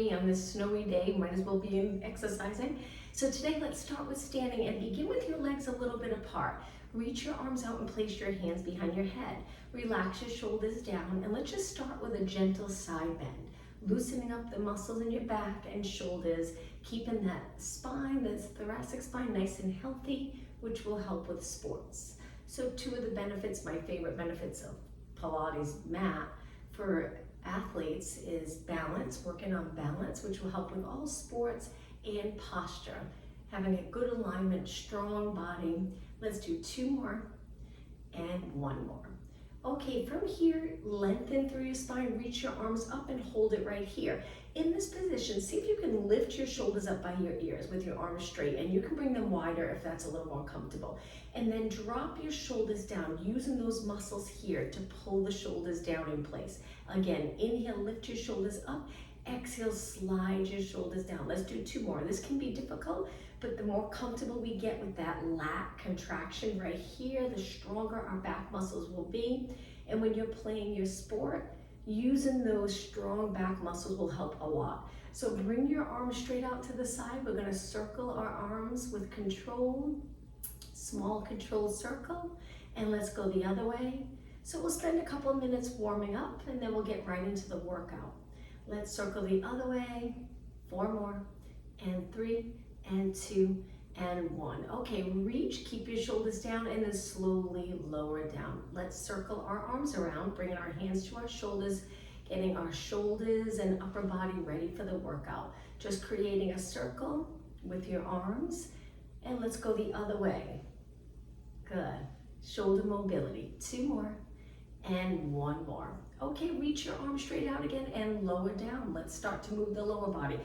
sunny on this snowy day, might as well be exercising. So today let's start with standing and begin with your legs a little bit apart. Reach your arms out and place your hands behind your head. Relax your shoulders down and let's just start with a gentle side bend. Loosening up the muscles in your back and shoulders, keeping that spine, this thoracic spine nice and healthy, which will help with sports. So two of the benefits, my favorite benefits of Pilates mat for athletes is balance, working on balance, which will help with all sports, and posture. Having a good alignment, strong body. Let's do two more and one more. Okay, from here, lengthen through your spine, reach your arms up and hold it right here. In this position, see if you can lift your shoulders up by your ears with your arms straight, and you can bring them wider if that's a little more comfortable. And then drop your shoulders down, using those muscles here to pull the shoulders down in place. Again, inhale, lift your shoulders up. Exhale, slide your shoulders down. Let's do two more. This can be difficult, but the more comfortable we get with that lat contraction right here, the stronger our back muscles will be. And when you're playing your sport, using those strong back muscles will help a lot. So bring your arms straight out to the side. We're gonna circle our arms with control, small controlled circle, and let's go the other way. So we'll spend a couple of minutes warming up and then we'll get right into the workout. Let's circle the other way, 4 more, and 3, and 2, and 1. Okay, reach, keep your shoulders down, and then slowly lower down. Let's circle our arms around, bringing our hands to our shoulders, getting our shoulders and upper body ready for the workout. Just creating a circle with your arms, and let's go the other way. Good, shoulder mobility, 2 more, and 1 more. Okay, reach your arms straight out again and lower down. Let's start to move the lower body.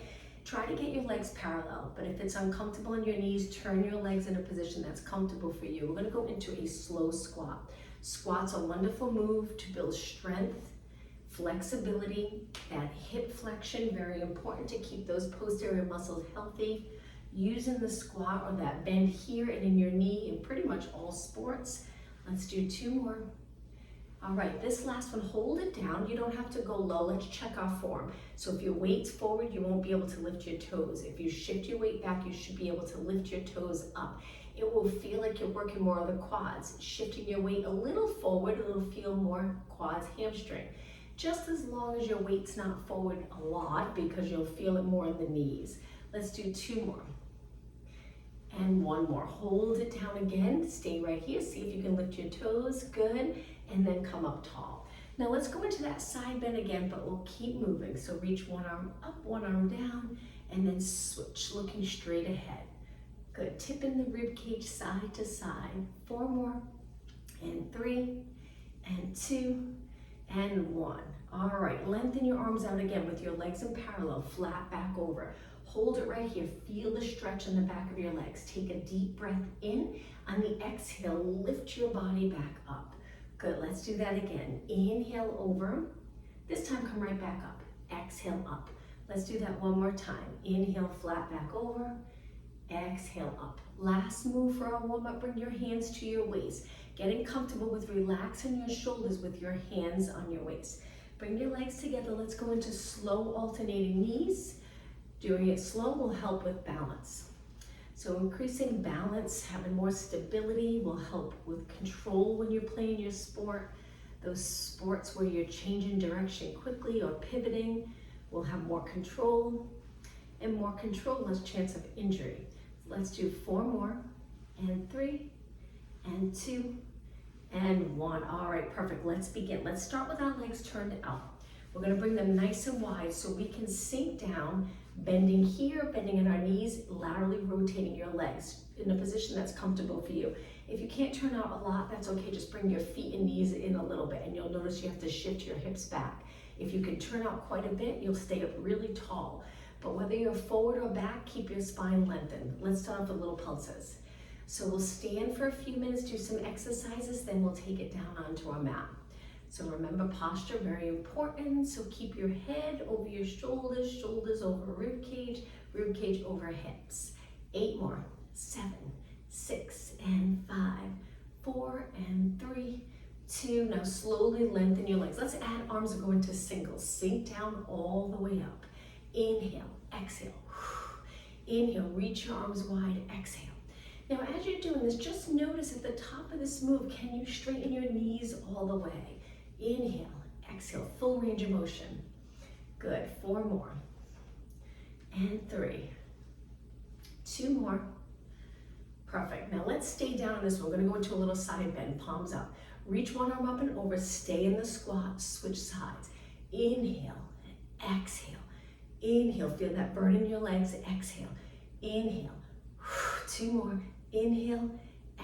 Try to get your legs parallel, but if it's uncomfortable in your knees, turn your legs in a position that's comfortable for you. We're gonna go into a slow squat. Squat's a wonderful move to build strength, flexibility, that hip flexion, very important to keep those posterior muscles healthy. Using the squat or that bend here and in your knee in pretty much all sports. Let's do 2 more. All right, this last one, hold it down. You don't have to go low. Let's check our form. So if your weight's forward, you won't be able to lift your toes. If you shift your weight back, you should be able to lift your toes up. It will feel like you're working more of the quads. Shifting your weight a little forward, it'll feel more quads, hamstring. Just as long as your weight's not forward a lot, because you'll feel it more in the knees. Let's do 2 more. And 1 more. Hold it down again. Stay right here. See if you can lift your toes. Good. And then come up tall. Now let's go into that side bend again, but we'll keep moving. So reach one arm up, one arm down, and then switch, looking straight ahead. Good. Tipping the rib cage side to side. 4 more. And 3, and 2, and 1. All right. Lengthen your arms out again with your legs in parallel, flat back over. Hold it right here. Feel the stretch in the back of your legs. Take a deep breath in. On the exhale, lift your body back up. Good, let's do that again. Inhale over. This time, come right back up. Exhale up. Let's do that one more time. Inhale, flat back over. Exhale up. Last move for our warm up, bring your hands to your waist. Getting comfortable with relaxing your shoulders with your hands on your waist. Bring your legs together. Let's go into slow alternating knees. Doing it slow will help with balance. So increasing balance, having more stability will help with control when you're playing your sport. Those sports where you're changing direction quickly or pivoting will have more control. And more control, less chance of injury. Let's do 4 more, and 3, and 2, and 1. All right, perfect. Let's begin. Let's start with our legs turned out. We're gonna bring them nice and wide so we can sink down, bending here, bending in our knees, laterally rotating your legs in a position that's comfortable for you. If you can't turn out a lot, that's okay. Just bring your feet and knees in a little bit and you'll notice you have to shift your hips back. If you can turn out quite a bit, you'll stay up really tall. But whether you're forward or back, keep your spine lengthened. Let's start off with little pulses. So we'll stand for a few minutes, do some exercises, then we'll take it down onto our mat. So remember, posture, very important. So keep your head over your shoulders, shoulders over rib cage over hips. 8 more, 7, 6, and 5, 4, and 3, 2. Now slowly lengthen your legs. Let's add arms and go into singles. Sink down all the way up. Inhale, exhale. Inhale, reach your arms wide, exhale. Now as you're doing this, just notice at the top of this move, can you straighten your knees all the way? Inhale, exhale, full range of motion. Good, 4 more. And 3. 2 more. Perfect. Now let's stay down on this one. We're gonna go into a little side bend, palms up. Reach one arm up and over, stay in the squat, switch sides. Inhale, exhale. Inhale, feel that burn in your legs, exhale. Inhale, 2 more. Inhale,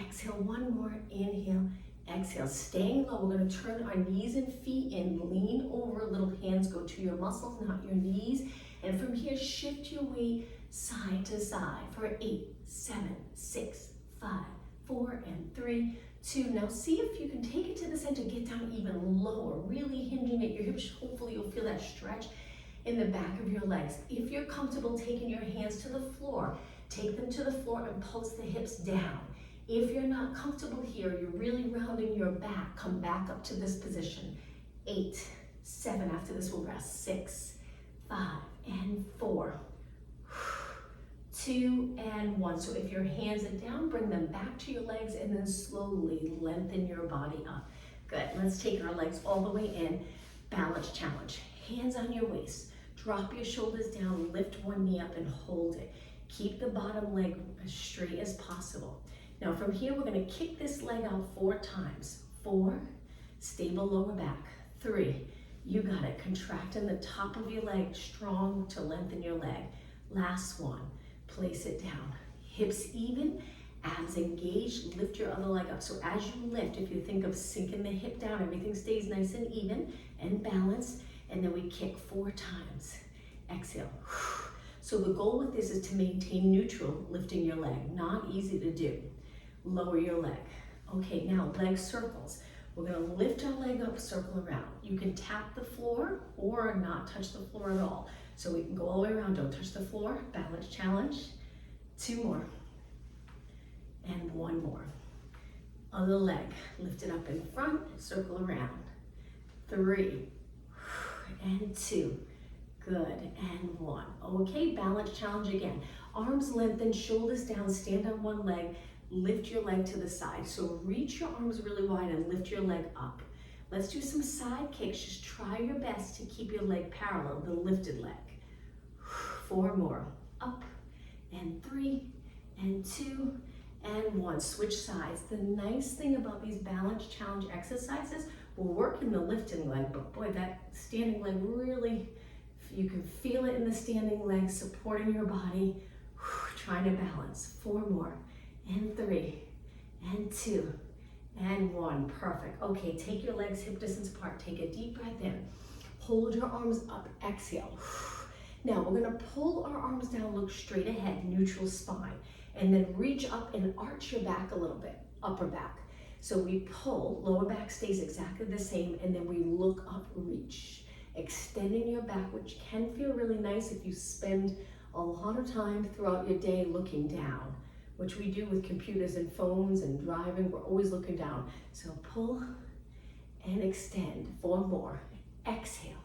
exhale, 1 more. Inhale, exhale. Staying low, we're gonna turn our knees and feet in, lean over, little hands go to your muscles, not your knees. And from here, shift your weight side to side for 8, 7, 6, 5, 4, and 3, 2. Now see if you can take it to the center, get down even lower, really hinging at your hips. Hopefully you'll feel that stretch in the back of your legs. If you're comfortable taking your hands to the floor, take them to the floor and pulse the hips down. If you're not comfortable here, you're really rounding your back, come back up to this position. 8, 7, after this we'll rest. 6, 5, and 4, 2, and 1. So if your hands are down, bring them back to your legs and then slowly lengthen your body up. Good, let's take our legs all the way in. Balance challenge. Hands on your waist. Drop your shoulders down, lift one knee up and hold it. Keep the bottom leg as straight as possible. Now from here, we're gonna kick this leg out 4 times. 4, stable lower back. 3, you got it. Contracting the top of your leg, strong to lengthen your leg. Last one, place it down. Hips even, abs engaged, lift your other leg up. So as you lift, if you think of sinking the hip down, everything stays nice and even and balanced. And then we kick 4 times. Exhale. So the goal with this is to maintain neutral, lifting your leg. Not easy to do. Lower your leg. Okay, now leg circles. We're gonna lift our leg up, circle around. You can tap the floor or not touch the floor at all. So we can go all the way around, don't touch the floor. Balance challenge. 2 more. And 1 more. Other leg, lift it up in front, circle around. 3, and 2. Good, and 1. Okay, balance challenge again. Arms lengthened, shoulders down, stand on one leg, lift your leg to the side. So reach your arms really wide and lift your leg up. Let's do some side kicks. Just try your best to keep your leg parallel, the lifted leg. 4 more. Up, and 3, and 2, and 1. Switch sides. The nice thing about these balance challenge exercises, we're working the lifting leg, but boy, that standing leg really, you can feel it in the standing leg, supporting your body, trying to balance. 4 more, and 3, and 2, and 1. Perfect. Okay, take your legs hip distance apart. Take a deep breath in. Hold your arms up, exhale. Now we're gonna pull our arms down, look straight ahead, neutral spine, and then reach up and arch your back a little bit, upper back. So we pull, lower back stays exactly the same, and then we look up, reach. Extending your back, which can feel really nice if you spend a lot of time throughout your day looking down, which we do with computers and phones and driving, we're always looking down. So pull and extend. 4 more. Exhale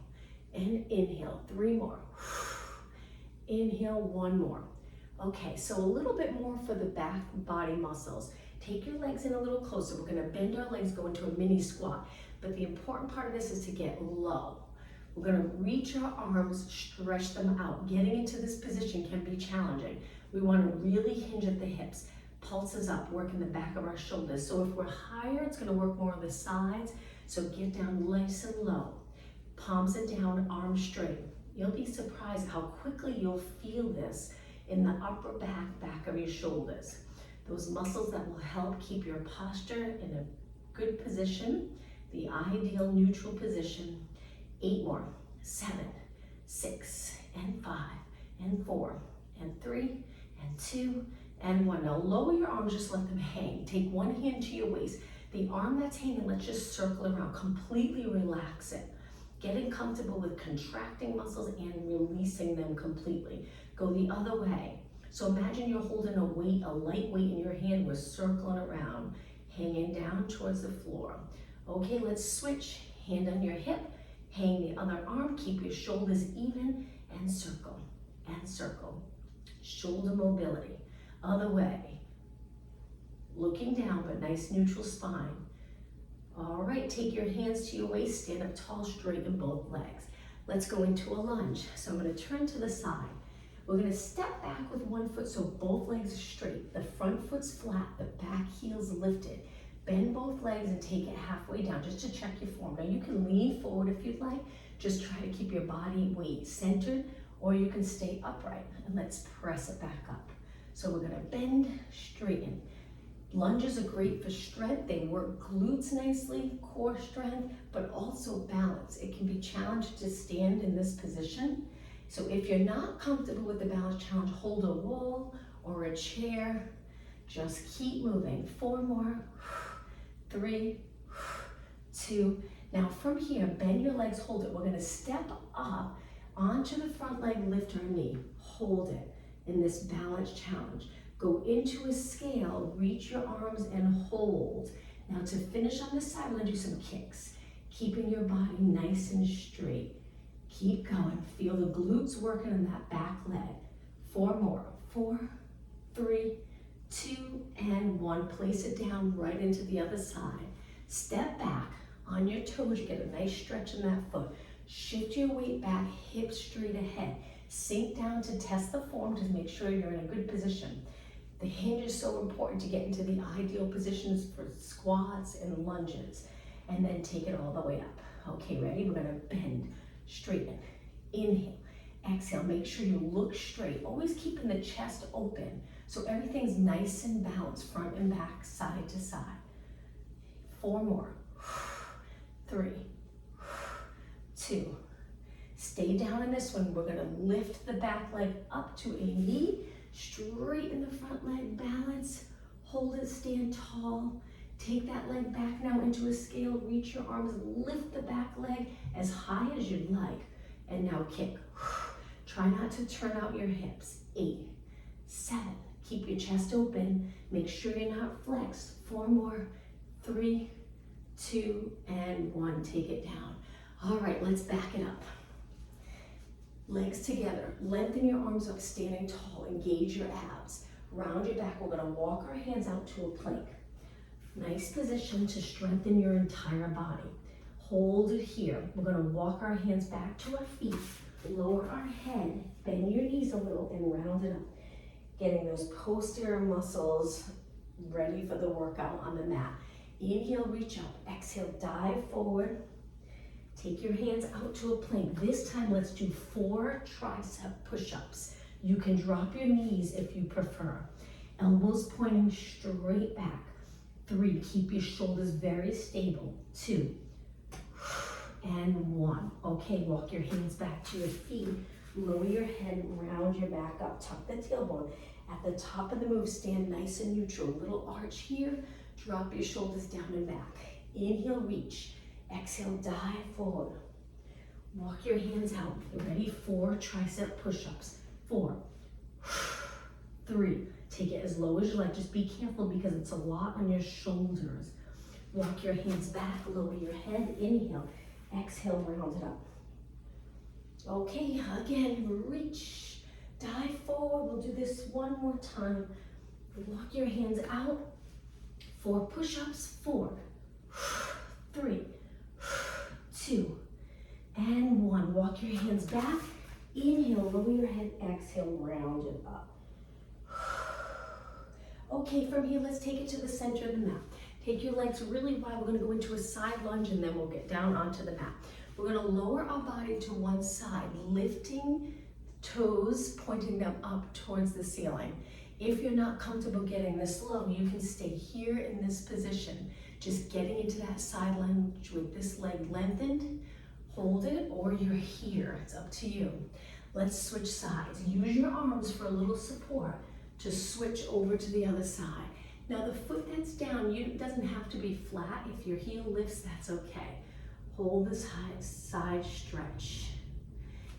and inhale. 3 more. Inhale, 1 more. Okay, so a little bit more for the back body muscles. Take your legs in a little closer. We're gonna bend our legs, go into a mini squat. But the important part of this is to get low. We're gonna reach our arms, stretch them out. Getting into this position can be challenging. We wanna really hinge at the hips. Pulses up, working the back of our shoulders. So if we're higher, it's gonna work more on the sides. So get down nice and low. Palms are down, arms straight. You'll be surprised how quickly you'll feel this in the upper back of your shoulders. Those muscles that will help keep your posture in a good position, the ideal neutral position. 8 more. 7, 6, and 5, and 4, and 3, and 2, and 1. Now lower your arms, just let them hang. Take one hand to your waist. The arm that's hanging, let's just circle around. Completely relax it. Getting comfortable with contracting muscles and releasing them completely. Go the other way. So imagine you're holding a weight, a light weight in your hand. We're circling around, hanging down towards the floor. Okay, let's switch. Hand on your hip, hang the other arm, keep your shoulders even, and circle, and circle. Shoulder mobility, other way. Looking down, but nice neutral spine. All right, take your hands to your waist, stand up tall, straighten both legs. Let's go into a lunge. So I'm gonna turn to the side. We're gonna step back with one foot so both legs are straight. The front foot's flat, the back heel's lifted. Bend both legs and take it halfway down just to check your form. Now you can lean forward if you'd like. Just try to keep your body weight centered, or you can stay upright. And let's press it back up. So we're gonna bend, straighten. Lunges are great for strength. They work glutes nicely, core strength, but also balance. It can be challenged to stand in this position. So if you're not comfortable with the balance challenge, hold a wall or a chair. Just keep moving. 4 more, 3, 2. Now from here, bend your legs, hold it. We're gonna step up onto the front leg, lift our knee. Hold it in this balance challenge. Go into a scale, reach your arms and hold. Now to finish on this side, we're gonna do some kicks. Keeping your body nice and straight. Keep going, feel the glutes working in that back leg. 4 more, 4, 3, 2, and 1. Place it down right into the other side. Step back on your toes, you get a nice stretch in that foot. Shift your weight back, hips straight ahead. Sink down to test the form to make sure you're in a good position. The hinge is so important to get into the ideal positions for squats and lunges. And then take it all the way up. Okay, ready? We're gonna bend, straighten, inhale, exhale. Make sure you look straight. Always keeping the chest open so everything's nice and balanced, front and back, side to side. 4 more, 3, 2. Stay down in this one. We're gonna lift the back leg up to a knee, straighten the front leg, balance, hold it, stand tall. Take that leg back now into a scale, reach your arms, lift the back leg as high as you'd like, and now kick. Try not to turn out your hips. 8, 7, keep your chest open, make sure you're not flexed. 4 more, 3, 2, and 1, take it down. All right, let's back it up. Legs together, lengthen your arms up, standing tall, engage your abs. Round your back, we're gonna walk our hands out to a plank. Nice position to strengthen your entire body. Hold it here. We're gonna walk our hands back to our feet, lower our head, bend your knees a little and round it up. Getting those posterior muscles ready for the workout on the mat. Inhale, reach up, exhale, dive forward. Take your hands out to a plank. This time, let's do 4 tricep push-ups. You can drop your knees if you prefer. Elbows pointing straight back. 3, keep your shoulders very stable. 2, and 1. Okay, walk your hands back to your feet. Lower your head, round your back up, tuck the tailbone. At the top of the move, stand nice and neutral. Little arch here, drop your shoulders down and back. Inhale, reach. Exhale, dive forward. Walk your hands out. Ready? 4 tricep push-ups. 4, 3. Take it as low as you like. Just be careful because it's a lot on your shoulders. Walk your hands back, lower your head. Inhale, exhale, round it up. Okay, again, reach, dive forward. We'll do this 1 more time. Walk your hands out. 4 push-ups. 4, 3, 2, and 1. Walk your hands back. Inhale, lower your head. Exhale, round it up. Okay, from here, let's take it to the center of the mat. Take your legs really wide. We're gonna go into a side lunge and then we'll get down onto the mat. We're gonna lower our body to one side, lifting toes, pointing them up towards the ceiling. If you're not comfortable getting this low, you can stay here in this position. Just getting into that side lunge with this leg lengthened, hold it, or you're here, it's up to you. Let's switch sides. Use your arms for a little support to switch over to the other side. Now the foot that's down, it doesn't have to be flat. If your heel lifts, that's okay. Hold the side stretch.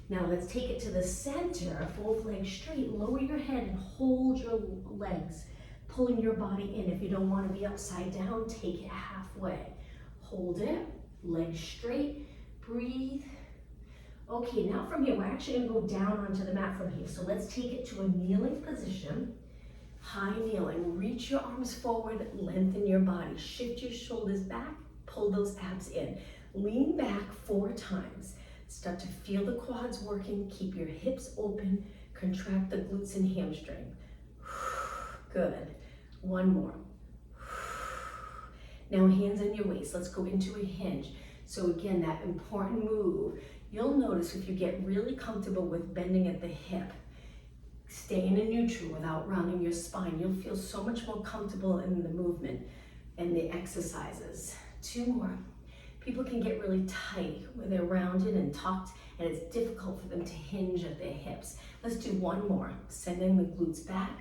Now let's take it to the center, both legs straight, lower your head and hold your legs, pulling your body in. If you don't want to be upside down, take it halfway. Hold it, legs straight, breathe. Okay, now from here, we're actually gonna go down onto the mat from here. So let's take it to a kneeling position. High kneeling, reach your arms forward, lengthen your body, shift your shoulders back, pull those abs in. Lean back 4 times. Start to feel the quads working, keep your hips open, contract the glutes and hamstring. Good. One more. Now hands on your waist, let's go into a hinge. So again, that important move. You'll notice if you get really comfortable with bending at the hip, staying in neutral without rounding your spine, you'll feel so much more comfortable in the movement and the exercises. 2 more. People can get really tight where they're rounded and tucked, and it's difficult for them to hinge at their hips. Let's do 1 more. Sending the glutes back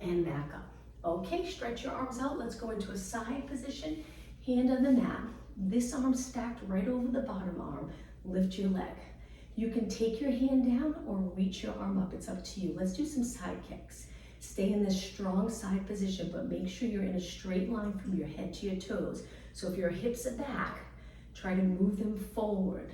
and back up. Okay, stretch your arms out. Let's go into a side position. Hand on the mat. This arm stacked right over the bottom arm. Lift your leg. You can take your hand down or reach your arm up. It's up to you. Let's do some side kicks. Stay in this strong side position, but make sure you're in a straight line from your head to your toes. So if your hips are back, try to move them forward.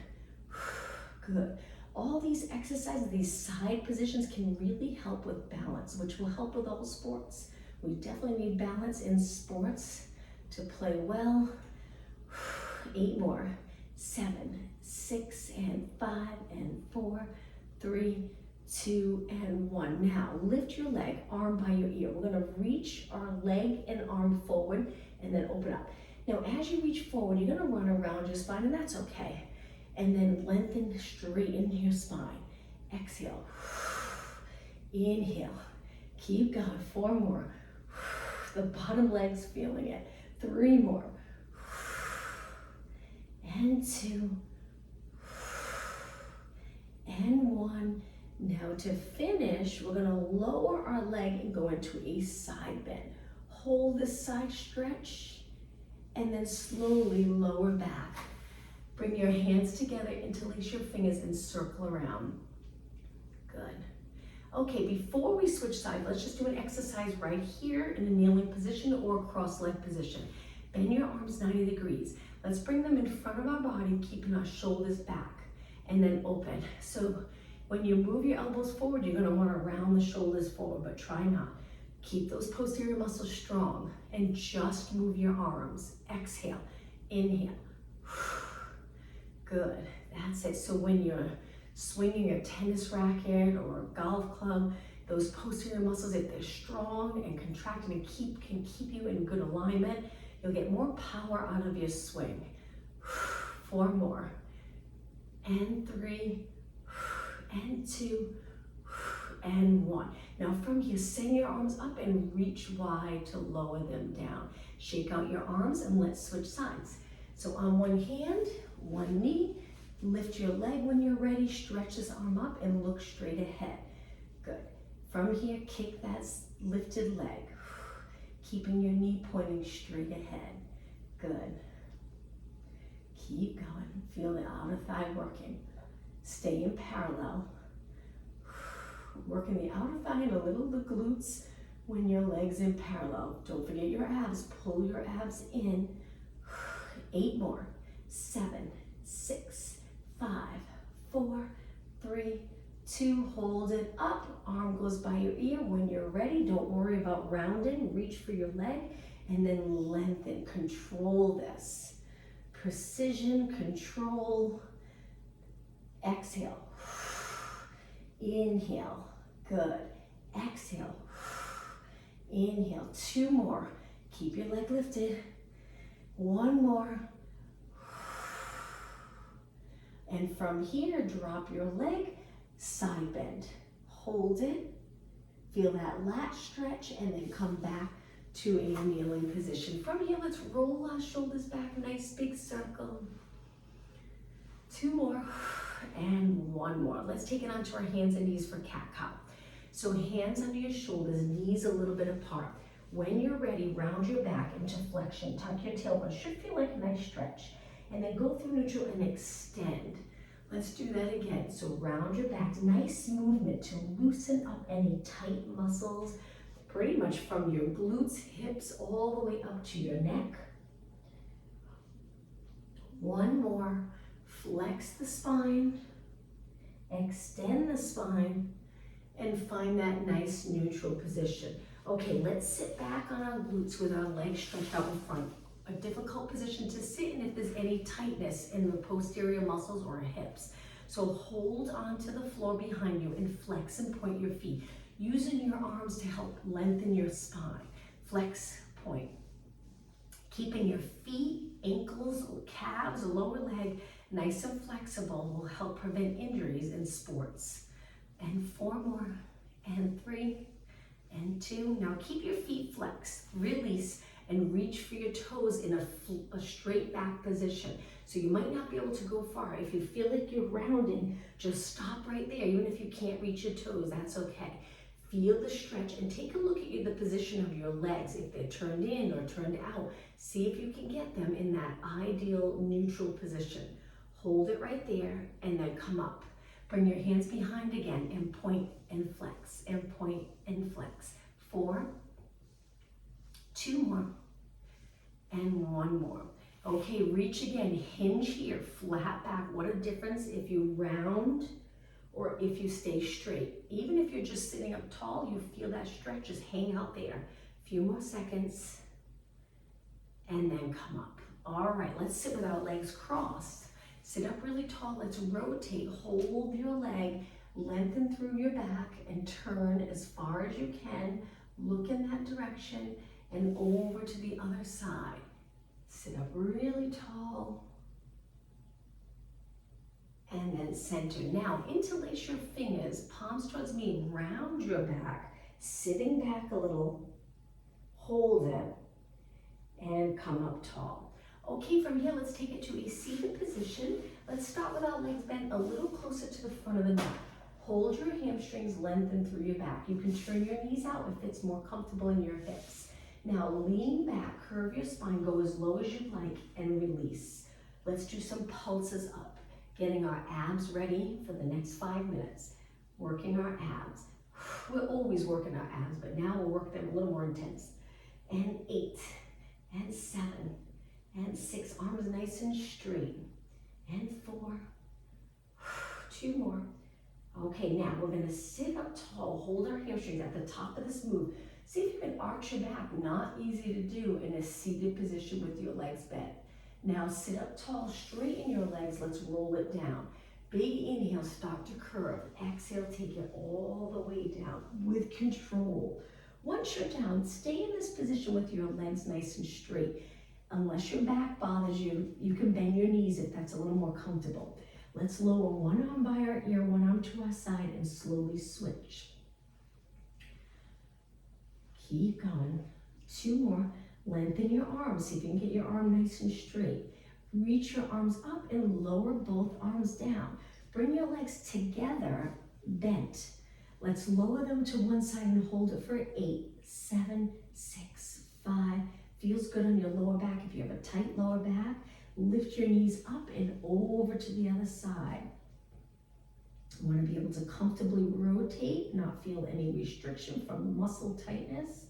Good. All these exercises, these side positions can really help with balance, which will help with all sports. We definitely need balance in sports to play well. 8 more. 7, 6, and 5, and 4, 3, 2, and 1. Now lift your leg, arm by your ear. We're gonna reach our leg and arm forward and then open up. Now as you reach forward, you're gonna run around your spine, and that's okay. And then lengthen, straighten your spine. Exhale. Inhale. Keep going. 4 more. The bottom leg's feeling it. 3 more. And 2. And 1. Now to finish, we're gonna lower our leg and go into a side bend. Hold the side stretch and then slowly lower back. Bring your hands together, interlace your fingers and circle around. Good. Okay, before we switch sides, let's just do an exercise right here in a kneeling position or cross-leg position. Bend your arms 90 degrees. Let's bring them in front of our body, keeping our shoulders back, and then open. So when you move your elbows forward, you're gonna wanna round the shoulders forward, but try not. Keep those posterior muscles strong and just move your arms. Exhale, inhale. Good, that's it. So when you're swinging a tennis racket or a golf club, those posterior muscles, if they're strong and contracted and can keep you in good alignment, you'll get more power out of your swing. 4 more. And 3, and 2, and 1. Now from here, send your arms up and reach wide to lower them down. Shake out your arms and let's switch sides. So on one hand, one knee, lift your leg when you're ready, stretch this arm up and look straight ahead. Good. From here, kick that lifted leg, keeping your knee pointing straight ahead. Good. Keep going. Feel the outer thigh working. Stay in parallel. Working the outer thigh and a little the glutes when your legs in parallel. Don't forget your abs. Pull your abs in. 8 more. 7, 6, 5, 4, 3, 2. Hold it up. Arm goes by your ear. When you're ready, don't worry about rounding. Reach for your leg and then lengthen. Control this. Precision, control. Exhale. Inhale. Good. Exhale. Inhale. 2 more. Keep your leg lifted. 1 more. And from here, drop your leg, side bend. Hold it. Feel that lat stretch and then come back to a kneeling position. From here, let's roll our shoulders back. Nice big circle. 2 more. And 1 more. Let's take it onto our hands and knees for cat-cow. So hands under your shoulders, knees a little bit apart. When you're ready, round your back into flexion. Tuck your tailbone. Should feel like a nice stretch. And then go through neutral and extend. Let's do that again. So round your back. Nice movement to loosen up any tight muscles, pretty much from your glutes, hips, all the way up to your neck. 1 more. Flex the spine, extend the spine, and find that nice neutral position. Okay, let's sit back on our glutes with our legs stretched out in front. A difficult position to sit in if there's any tightness in the posterior muscles or hips. So hold on to the floor behind you and flex and point your feet, using your arms to help lengthen your spine. Flex, point. Keeping your feet, ankles, calves, lower leg nice and flexible will help prevent injuries in sports. And 4 more, and 3, and 2. Now keep your feet flexed, release, and reach for your toes in a straight back position. So you might not be able to go far. If you feel like you're rounding, just stop right there. Even if you can't reach your toes, that's okay. Feel the stretch and take a look at the position of your legs. If they're turned in or turned out, see if you can get them in that ideal neutral position. Hold it right there and then come up. Bring your hands behind again and point and flex and point and flex. 4, 2 more, and 1 more. Okay, reach again, hinge here, flat back. What a difference if you round or if you stay straight. Even if you're just sitting up tall, you feel that stretch, just hang out there. A few more seconds, and then come up. All right, let's sit with our legs crossed. Sit up really tall, let's rotate, hold your leg, lengthen through your back, and turn as far as you can. Look in that direction, and over to the other side. Sit up really tall, and then center. Now, interlace your fingers, palms towards me, round your back, sitting back a little, hold it, and come up tall. Okay, from here, let's take it to a seated position. Let's start with our legs bent a little closer to the front of the mat. Hold your hamstrings, lengthen through your back. You can turn your knees out if it's more comfortable in your hips. Now lean back, curve your spine, go as low as you like, and release. Let's do some pulses up, getting our abs ready for the next 5 minutes. Working our abs. We're always working our abs, but now we'll work them a little more intense. And 8, and 7, and 6, arms nice and straight. And 4, 2 more. Okay, now we're gonna sit up tall, hold our hamstrings at the top of this move. See if you can arch your back, not easy to do in a seated position with your legs bent. Now sit up tall, straighten your legs, let's roll it down. Big inhale, start to curve. Exhale, take it all the way down with control. Once you're down, stay in this position with your legs nice and straight. Unless your back bothers you, you can bend your knees if that's a little more comfortable. Let's lower one arm by our ear, one arm to our side, and slowly switch. Keep going. 2 more. Lengthen your arms. See if you can get your arm nice and straight. Reach your arms up and lower both arms down. Bring your legs together, bent. Let's lower them to one side and hold it for 8, 7, 6, 5. Feels good on your lower back. If you have a tight lower back, lift your knees up and over to the other side. You want to be able to comfortably rotate, not feel any restriction from muscle tightness,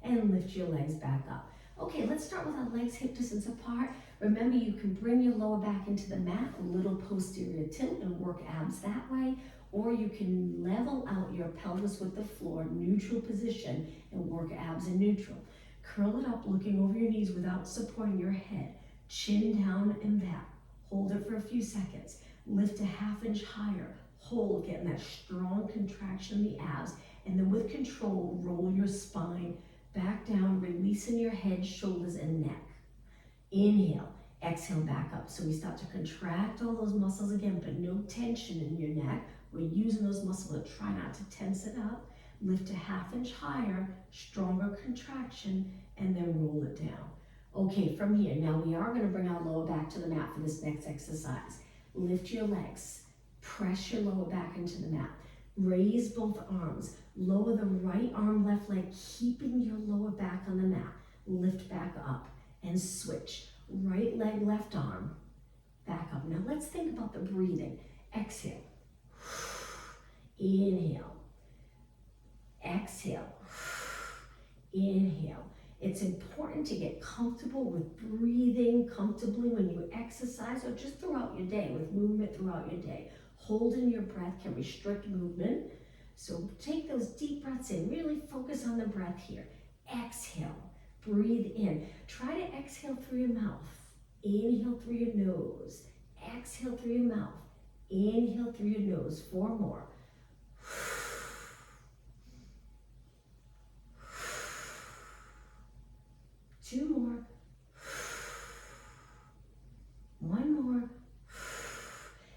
and lift your legs back up. Okay, let's start with our legs hip distance apart. Remember, you can bring your lower back into the mat, a little posterior tilt, and work abs that way, or you can level out your pelvis with the floor, neutral position, and work abs in neutral. Curl it up, looking over your knees without supporting your head. Chin down and back. Hold it for a few seconds. Lift a ½ inch higher. Hold, getting that strong contraction in the abs. And then with control, roll your spine back down, releasing your head, shoulders, and neck. Inhale, exhale, back up. So we start to contract all those muscles again, but no tension in your neck. We're using those muscles, but try not to tense it up. Lift a ½ inch higher, stronger contraction, and then roll it down. Okay, from here, now we are gonna bring our lower back to the mat for this next exercise. Lift your legs, press your lower back into the mat. Raise both arms, lower the right arm, left leg, keeping your lower back on the mat. Lift back up and switch. Right leg, left arm, back up. Now let's think about the breathing. Exhale, inhale, exhale, inhale. It's important to get comfortable with breathing comfortably when you exercise or just throughout your day, with movement throughout your day. Holding your breath can restrict movement. So take those deep breaths in. Really focus on the breath here. Exhale. Breathe in. Try to exhale through your mouth. Inhale through your nose. Exhale through your mouth. Inhale through your nose. 4 more. 2 more. 1 more.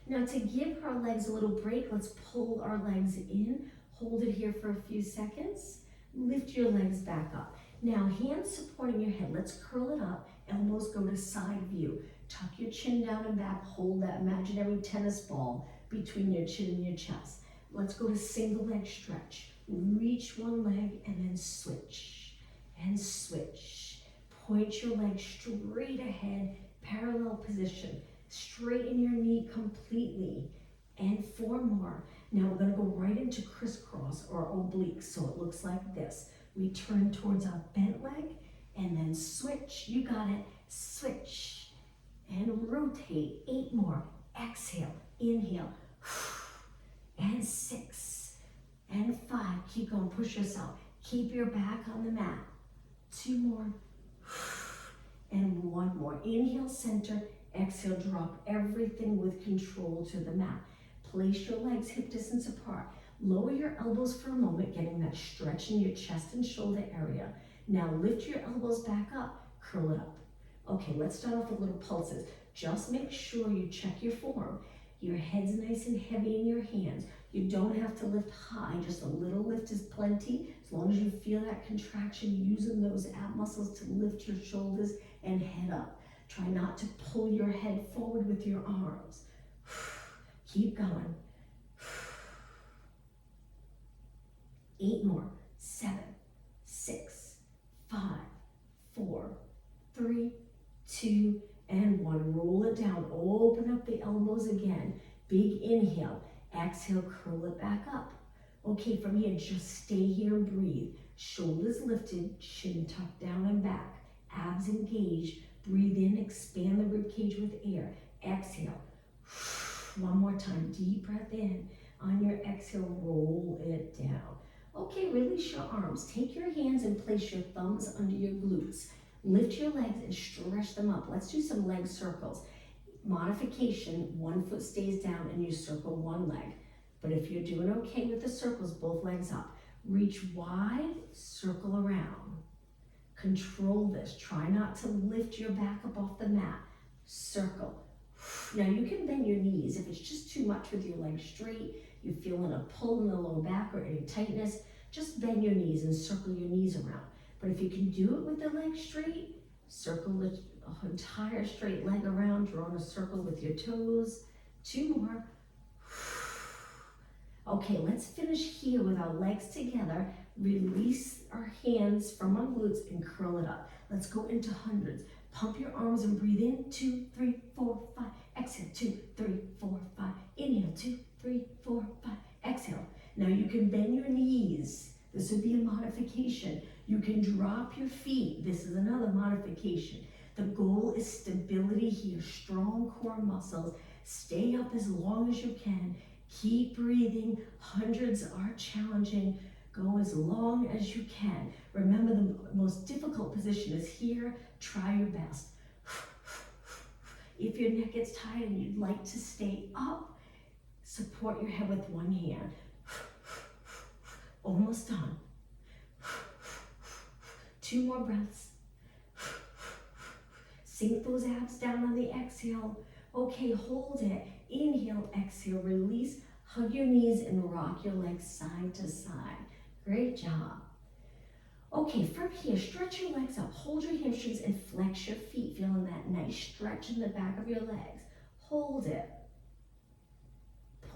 Now to give our legs a little break, let's pull our legs in. Hold it here for a few seconds. Lift your legs back up. Now hands supporting your head. Let's curl it up. Elbows go to side view. Tuck your chin down and back. Hold that imaginary tennis ball between your chin and your chest. Let's go to single leg stretch. Reach one leg and then switch. And switch. Point your leg straight ahead, parallel position. Straighten your knee completely. And 4 more. Now we're going to go right into crisscross or oblique, so it looks like this. We turn towards our bent leg and then switch. You got it. Switch and rotate. 8 more. Exhale. Inhale. And 6 and 5. Keep going. Push yourself. Keep your back on the mat. 2 more. And 1 more. Inhale, center. Exhale, drop everything with control to the mat. Place your legs hip distance apart. Lower your elbows for a moment, getting that stretch in your chest and shoulder area. Now lift your elbows back up, curl it up. Okay, let's start off with little pulses. Just make sure you check your form. Your head's nice and heavy in your hands. You don't have to lift high, just a little lift is plenty. As long as you feel that contraction, using those ab muscles to lift your shoulders and head up. Try not to pull your head forward with your arms. Keep going. 8 more. 7, 6, 5, 4, 3, 2, and 1. Roll it down. Open up the elbows again. Big inhale. Exhale, curl it back up. Okay, from here, just stay here and breathe. Shoulders lifted, chin tucked down and back. Abs engaged. Breathe in, expand the rib cage with air. Exhale. 1 more time. Deep breath in. On your exhale, roll it down. Okay, release your arms. Take your hands and place your thumbs under your glutes. Lift your legs and stretch them up. Let's do some leg circles. Modification, 1 foot stays down and you circle 1 leg. But if you're doing okay with the circles, both legs up. Reach wide, circle around. Control this. Try not to lift your back up off the mat. Circle. Now you can bend your knees. If it's just too much with your legs straight, you're feeling a pull in the lower back or any tightness, just bend your knees and circle your knees around. But if you can do it with the legs straight, circle the entire straight leg around, drawing a circle with your toes. 2 more. Okay, let's finish here with our legs together. Release our hands from our glutes and curl it up. Let's go into hundreds. Pump your arms and breathe in. 2, 3, 4, 5. Exhale. 2, 3, 4, 5. Inhale. 2, 3, 4, 5. Exhale. Now you can bend your knees. This would be a modification. You can drop your feet. This is another modification. The goal is stability here. Strong core muscles. Stay up as long as you can. Keep breathing. Hundreds are challenging. Go as long as you can. Remember, the most difficult position is here. Try your best. If your neck gets tight and you'd like to stay up, support your head with 1 hand. Almost done. 2 more breaths. Sink those abs down on the exhale. Okay, hold it. Inhale, exhale, release. Hug your knees and rock your legs side to side. Great job. Okay, from here, stretch your legs up. Hold your hamstrings and flex your feet, feeling that nice stretch in the back of your legs. Hold it.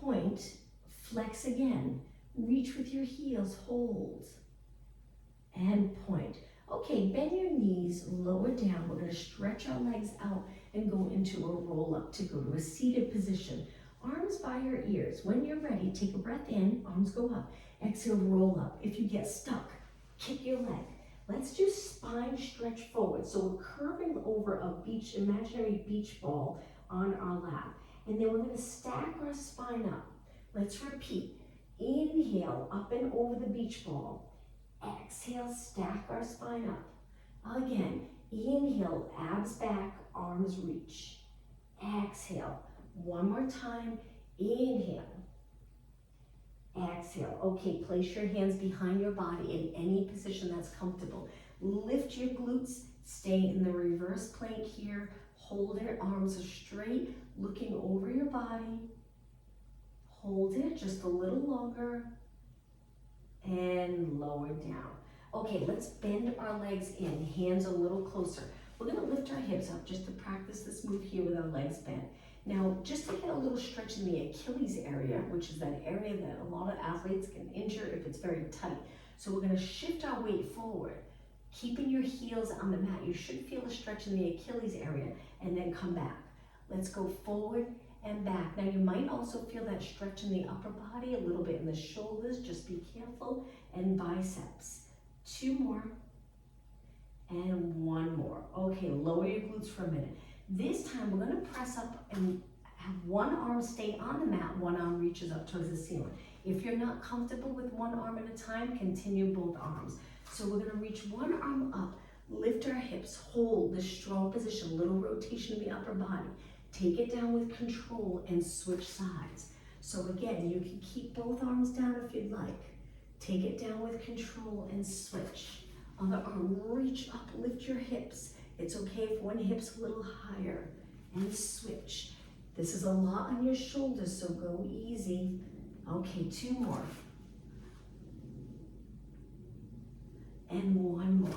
Point, flex again. Reach with your heels, hold. And point. Okay, bend your knees, lower down. We're going to stretch our legs out and go into a roll up to go to a seated position. Arms by your ears. When you're ready, take a breath in, arms go up. Exhale, roll up. If you get stuck, kick your leg. Let's do spine stretch forward. So we're curving over a imaginary beach ball on our lap. And then we're gonna stack our spine up. Let's repeat. Inhale, up and over the beach ball. Exhale, stack our spine up. Again, inhale, abs back, arms reach. Exhale, one more time, inhale. Exhale. Okay, place your hands behind your body in any position that's comfortable. Lift your glutes, stay in the reverse plank here. Hold it, arms are straight, looking over your body. Hold it just a little longer and lower down. Okay, let's bend our legs in, hands a little closer. We're gonna lift our hips up just to practice this move here with our legs bent. Now, just to get a little stretch in the Achilles area, which is that area that a lot of athletes can injure if it's very tight. So we're gonna shift our weight forward, keeping your heels on the mat. You should feel a stretch in the Achilles area and then come back. Let's go forward and back. Now you might also feel that stretch in the upper body, a little bit in the shoulders, just be careful, and biceps. 2 more, and 1 more. Okay, lower your glutes for a minute. This time we're gonna press up and have one arm stay on the mat, one arm reaches up towards the ceiling. If you're not comfortable with one arm at a time, continue both arms. So we're gonna reach one arm up, lift our hips, hold this strong position, little rotation in the upper body. Take it down with control and switch sides. So again, you can keep both arms down if you'd like. Take it down with control and switch. Other arm, reach up, lift your hips. It's okay if one hip's a little higher, and switch. This is a lot on your shoulders, so go easy. Okay, 2 more. And 1 more.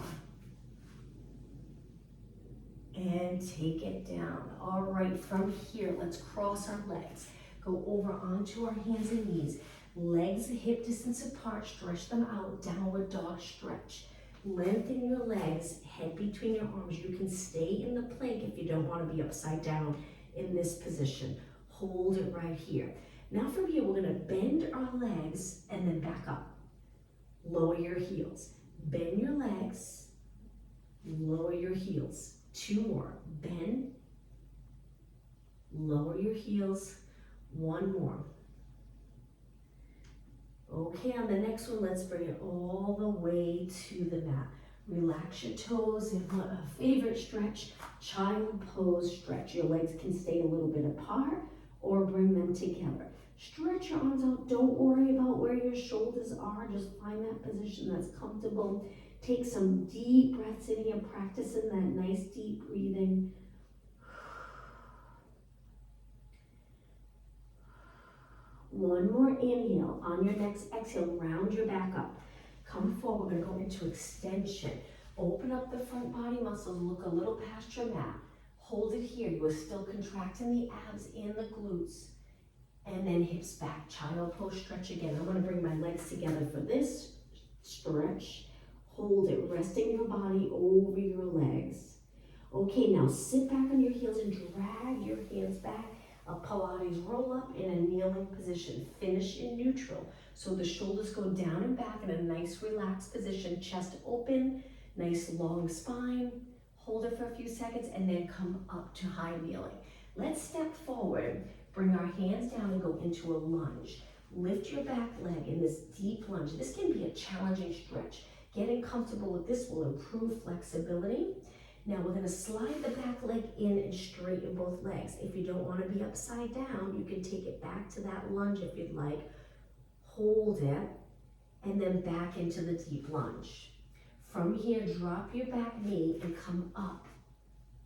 And take it down. All right, from here, let's cross our legs. Go over onto our hands and knees. Legs hip distance apart, stretch them out, downward dog stretch. Lengthen your legs, head between your arms. You can stay in the plank if you don't want to be upside down in this position. Hold it right here. Now from here, we're gonna bend our legs and then back up. Lower your heels. Bend your legs, lower your heels. 2 more. Bend, lower your heels. 1 more. Okay, on the next one, let's bring it all the way to the mat. Relax your toes in a favorite stretch, child pose stretch. Your legs can stay a little bit apart or bring them together. Stretch your arms out. Don't worry about where your shoulders are. Just find that position that's comfortable. Take some deep breaths in here, practicing that nice deep breathing. One more inhale. On your next exhale, round your back up. Come forward, we're gonna go into extension. Open up the front body muscles, look a little past your mat. Hold it here. You are still contracting the abs and the glutes. And then hips back, child pose stretch again. I'm gonna bring my legs together for this stretch. Hold it, resting your body over your legs. Okay, now sit back on your heels and drag your hands back. A Pilates roll up in a kneeling position. Finish in neutral. So the shoulders go down and back in a nice relaxed position. Chest open, nice long spine. Hold it for a few seconds and then come up to high kneeling. Let's step forward. Bring our hands down and go into a lunge. Lift your back leg in this deep lunge. This can be a challenging stretch. Getting comfortable with this will improve flexibility. Now we're gonna slide the back leg in and straighten both legs. If you don't wanna be upside down, you can take it back to that lunge if you'd like. Hold it, and then back into the deep lunge. From here, drop your back knee and come up.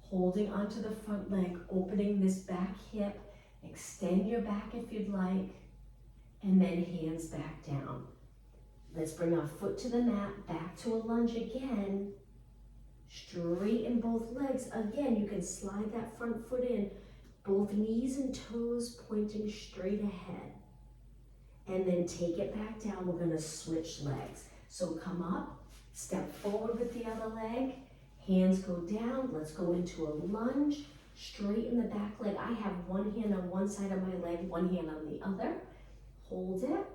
Holding onto the front leg, opening this back hip, extend your back if you'd like, and then hands back down. Let's bring our foot to the mat, back to a lunge again. Straighten both legs. Again, you can slide that front foot in, both knees and toes pointing straight ahead. And then take it back down. We're gonna switch legs. So come up, step forward with the other leg, hands go down. Let's go into a lunge, straighten the back leg. I have one hand on one side of my leg, one hand on the other. Hold it.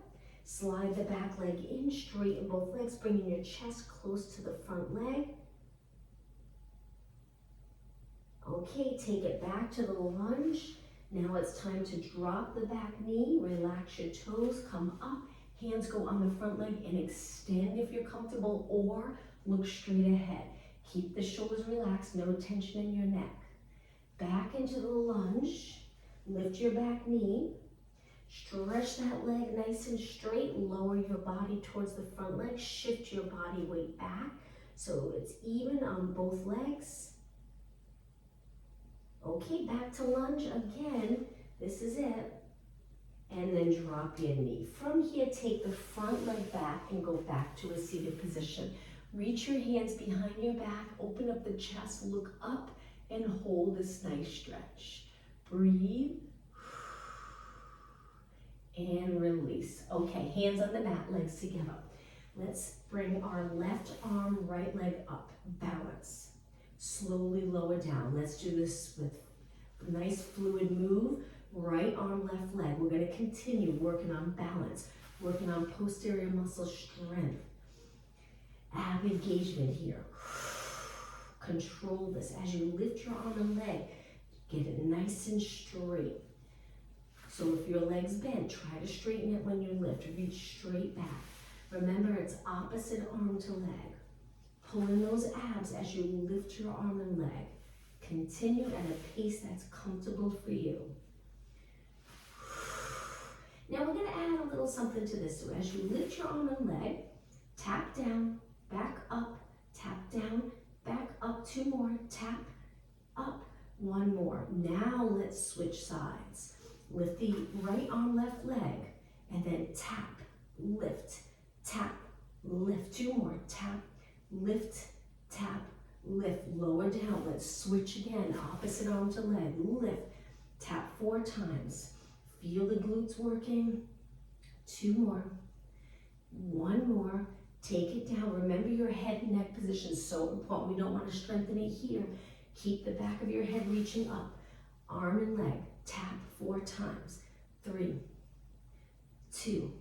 Slide the back leg in, straighten both legs, bringing your chest close to the front leg. Okay, take it back to the lunge. Now it's time to drop the back knee, relax your toes, come up, hands go on the front leg and extend if you're comfortable, or look straight ahead. Keep the shoulders relaxed, no tension in your neck. Back into the lunge, lift your back knee, stretch that leg nice and straight, lower your body towards the front leg, shift your body weight back so it's even on both legs. Okay, back to lunge again. This is it. And then drop your knee. From here, take the front leg back and go back to a seated position. Reach your hands behind your back, open up the chest, look up, and hold this nice stretch. Breathe. And release. Okay, hands on the mat, legs together. Let's bring our left arm, right leg up. Balance. Slowly lower down. Let's do this with a nice fluid move. Right arm, left leg. We're going to continue working on balance, working on posterior muscle strength. Ab engagement here. Control this. As you lift your arm and leg, get it nice and straight. So if your leg's bent, try to straighten it when you lift. Reach straight back. Remember, it's opposite arm to leg. Pull in those abs as you lift your arm and leg. Continue at a pace that's comfortable for you. Now we're going to add a little something to this. So as you lift your arm and leg, tap down, back up, tap down, back up. 2 more, tap, up, 1 more. Now let's switch sides. Lift the right arm, left leg, and then tap, lift, tap, lift. 2 more, tap, lift, tap, lift. Lower down. Let's switch again. Opposite arm to leg. Lift, tap 4 times. Feel the glutes working. 2 more. 1 more. Take it down. Remember your head and neck position is so important. We don't want to strengthen it here. Keep the back of your head reaching up. Arm and leg. Tap 4 times. 3, 2,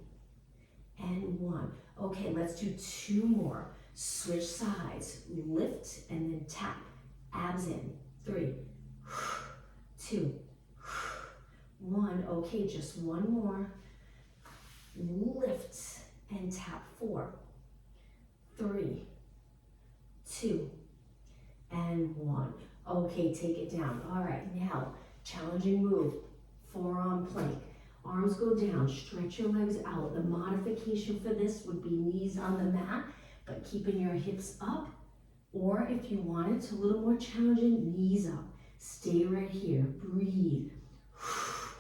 and 1. Okay, let's do 2 more. Switch sides. Lift and then tap. Abs in. 3, 2, 1. Okay, just 1 more. Lift and tap. 4, 3, 2, and 1. Okay, take it down. All right, now challenging move. Forearm plank. Arms go down. Stretch your legs out. The modification for this would be knees on the mat, but keeping your hips up. Or if you want it a little more challenging, knees up. Stay right here. Breathe.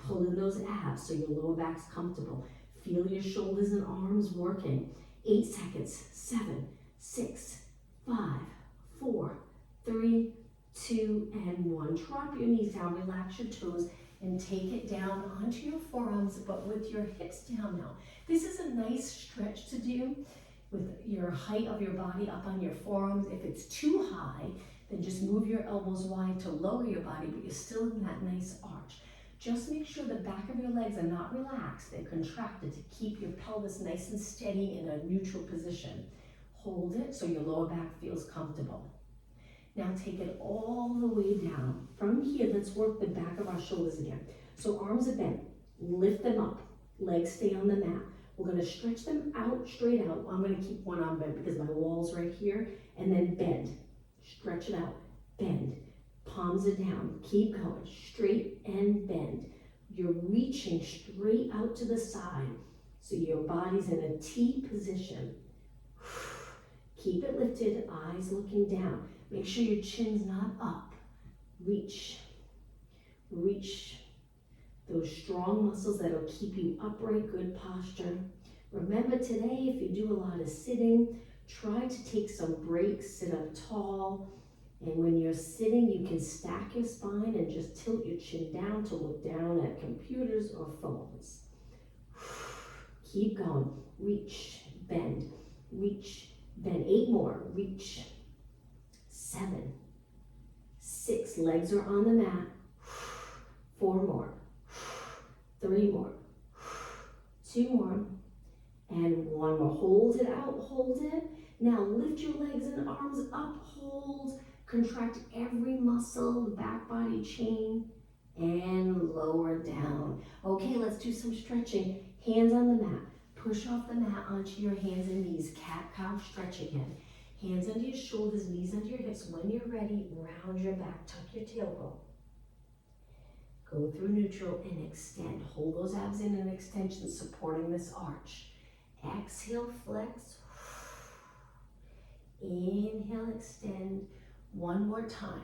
Pull in those abs so your lower back's comfortable. Feel your shoulders and arms working. 8 seconds. 7, 6, 5, 4, 3, 2, and 1. Drop your knees down. Relax your toes and take it down onto your forearms, but with your hips down now. This is a nice stretch to do with your height of your body up on your forearms. If it's too high, then just move your elbows wide to lower your body, but you're still in that nice arch. Just make sure the back of your legs are not relaxed. They're contracted to keep your pelvis nice and steady in a neutral position. Hold it so your lower back feels comfortable. Now take it all the way down. From here, let's work the back of our shoulders again. So arms are bent. Lift them up. Legs stay on the mat. We're going to stretch them out, straight out. I'm going to keep one arm bent because my wall's right here. And then bend. Stretch it out. Bend. Palms are down. Keep going. Straight and bend. You're reaching straight out to the side. So your body's in a T position. Keep it lifted. Eyes looking down. Make sure your chin's not up. Reach. Reach. Those strong muscles that'll keep you upright, good posture. Remember today, if you do a lot of sitting, try to take some breaks, sit up tall. And when you're sitting, you can stack your spine and just tilt your chin down to look down at computers or phones. Keep going. Reach, bend, reach, bend. 8 more. Reach. 7, 6. Legs are on the mat. 4 more. 3 more. 2 more. And one more, hold it out, hold it. Now lift your legs and arms up, hold, contract every muscle, back body chain, and lower down. Okay, let's do some stretching. Hands on the mat. Push off the mat onto your hands and knees. Cat-cow stretch again. Hands under your shoulders, knees under your hips. When you're ready, round your back, tuck your tailbone. Go through neutral and extend. Hold those abs in an extension, supporting this arch. Exhale, flex. Inhale, extend. One more time.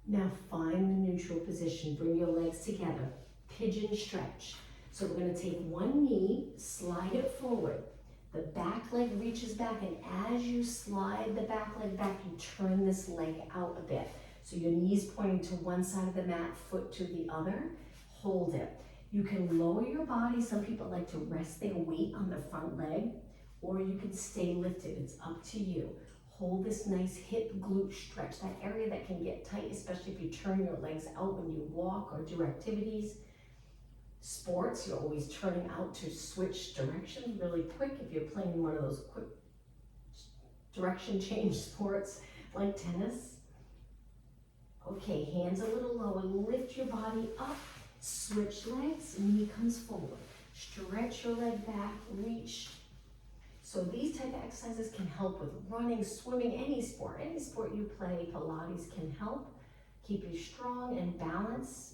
Now find the neutral position. Bring your legs together. Pigeon stretch. So we're going to take one knee, slide it forward. The back leg reaches back, and as you slide the back leg back, you turn this leg out a bit. So your knees pointing to one side of the mat, foot to the other. Hold it. You can lower your body. Some people like to rest their weight on the front leg, or you can stay lifted. It's up to you. Hold this nice hip glute stretch, that area that can get tight, especially if you turn your legs out when you walk or do activities. Sports, you're always turning out to switch directions really quick if you're playing one of those quick direction change sports like tennis. Okay, hands a little lower, lift your body up, switch legs, knee comes forward. Stretch your leg back, reach. So these type of exercises can help with running, swimming, any sport you play. Pilates can help keep you strong and balanced.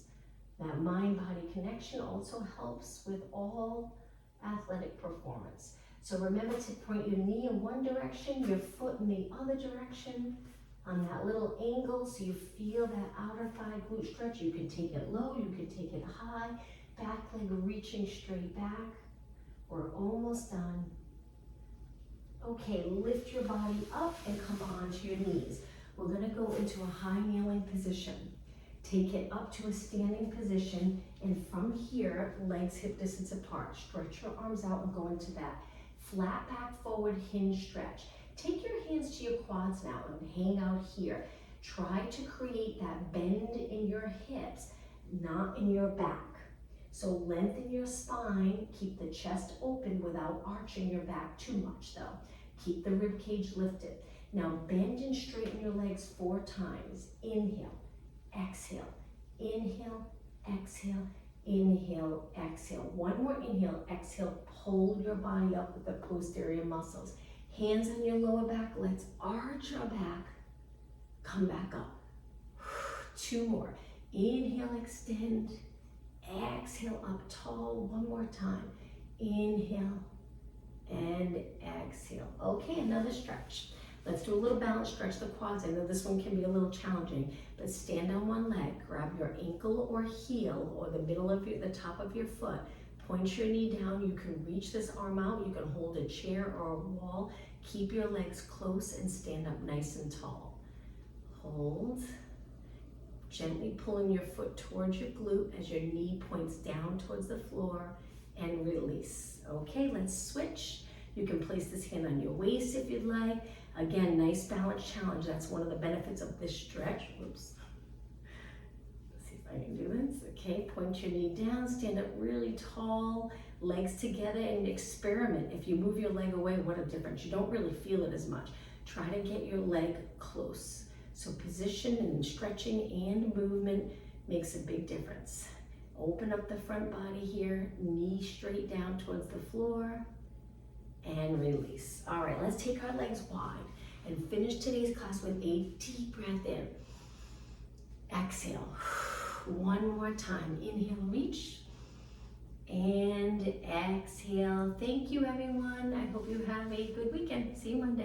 That mind-body connection also helps with all athletic performance. So remember to point your knee in one direction, your foot in the other direction on that little angle so you feel that outer thigh glute stretch. You can take it low, you can take it high, back leg reaching straight back. We're almost done. Okay, lift your body up and come onto your knees. We're gonna go into a high kneeling position. Take it up to a standing position, and from here, legs hip distance apart. Stretch your arms out and go into that flat back forward hinge stretch. Take your hands to your quads now and hang out here. Try to create that bend in your hips, not in your back. So lengthen your spine, keep the chest open without arching your back too much though. Keep the rib cage lifted. Now bend and straighten your legs 4 times. Inhale, exhale, inhale, exhale, inhale, exhale. One more inhale, exhale, hold your body up with the posterior muscles. Hands on your lower back, let's arch our back, come back up. 2 more, inhale, extend, exhale, up tall, 1 more time. Inhale and exhale. Okay, another stretch. Let's do a little balance stretch the quads. I know this one can be a little challenging, but stand on one leg, grab your ankle or heel or the middle of the top of your foot, point your knee down. You can reach this arm out. You can hold a chair or a wall. Keep your legs close and stand up nice and tall. Hold. Gently pulling your foot towards your glute as your knee points down towards the floor, and release. Okay, let's switch. You can place this hand on your waist if you'd like. Again, nice balance challenge. That's one of the benefits of this stretch. Whoops. Let's see if I can do this. Okay, point your knee down, stand up really tall, legs together, and experiment. If you move your leg away, what a difference. You don't really feel it as much. Try to get your leg close. So position and stretching and movement makes a big difference. Open up the front body here, knee straight down towards the floor, and release. All right, let's take our legs wide and finish today's class with a deep breath in. Exhale. 1 more time. Inhale, reach, and exhale. Thank you, everyone. I hope you have a good weekend. See you Monday.